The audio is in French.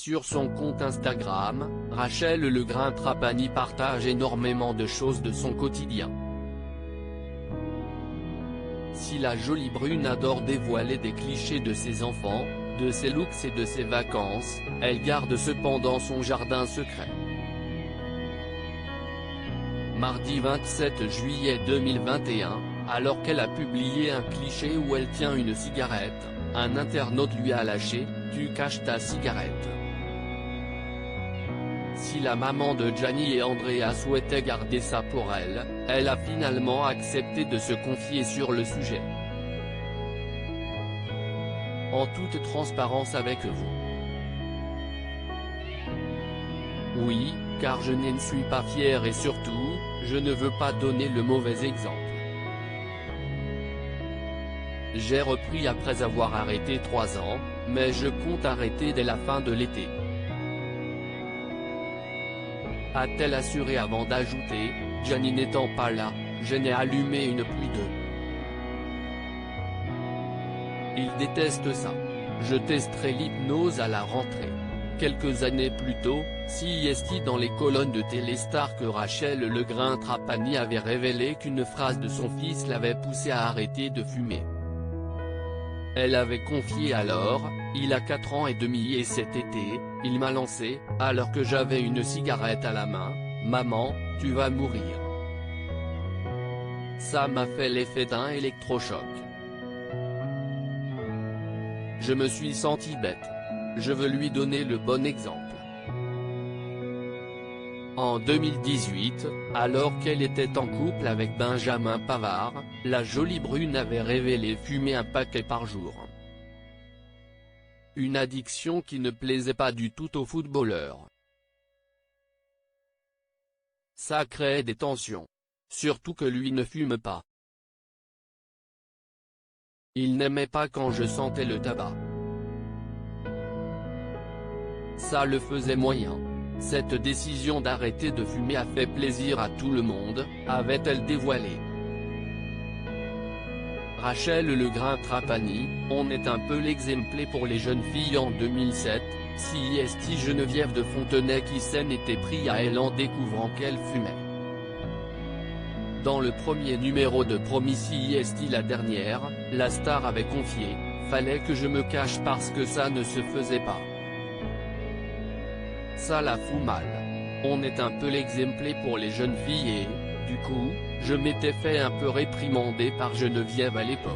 Sur son compte Instagram, Rachel Legrain-Trapani partage énormément de choses de son quotidien. Si la jolie brune adore dévoiler des clichés de ses enfants, de ses looks et de ses vacances, elle garde cependant son jardin secret. Mardi 27 juillet 2021, alors qu'elle a publié un cliché où elle tient une cigarette, un internaute lui a lâché « Tu caches ta cigarette ». Si la maman de Gianni et Andrea souhaitait garder ça pour elle, elle a finalement accepté de se confier sur le sujet. En toute transparence avec vous. Oui, car je ne suis pas fière et surtout, je ne veux pas donner le mauvais exemple. J'ai repris après avoir arrêté 3 ans, mais je compte arrêter dès la fin de l'été. A-t-elle assuré avant d'ajouter, Gianni n'étant pas là, je n'ai allumé une pluie d'œufs. Il déteste ça. Je testerai l'hypnose à la rentrée. Quelques années plus tôt, CIST dans les colonnes de Téléstar que Rachel Legrain-Trapani avait révélé qu'une phrase de son fils l'avait poussé à arrêter de fumer. Elle avait confié alors, il a 4 ans et demi et cet été, il m'a lancé, alors que j'avais une cigarette à la main, maman, tu vas mourir. Ça m'a fait l'effet d'un électrochoc. Je me suis senti bête. Je veux lui donner le bon exemple. En 2018, alors qu'elle était en couple avec Benjamin Pavard, la jolie brune avait révélé fumer un paquet par jour. Une addiction qui ne plaisait pas du tout aux footballeurs. Ça créait des tensions. Surtout que lui ne fume pas. Il n'aimait pas quand je sentais le tabac. Ça le faisait moyen. Cette décision d'arrêter de fumer a fait plaisir à tout le monde, avait-elle dévoilé. Rachel Legrain-Trapani, on est un peu l'exemple pour les jeunes filles en 2007, CIST Geneviève de Fontenay qui s'en était pris à elle en découvrant qu'elle fumait. Dans le premier numéro de Promis CIST la dernière, la star avait confié « Fallait que je me cache parce que ça ne se faisait pas. Ça la fout mal. On est un peu l'exemple pour les jeunes filles et, du coup, je m'étais fait un peu réprimander par Geneviève à l'époque.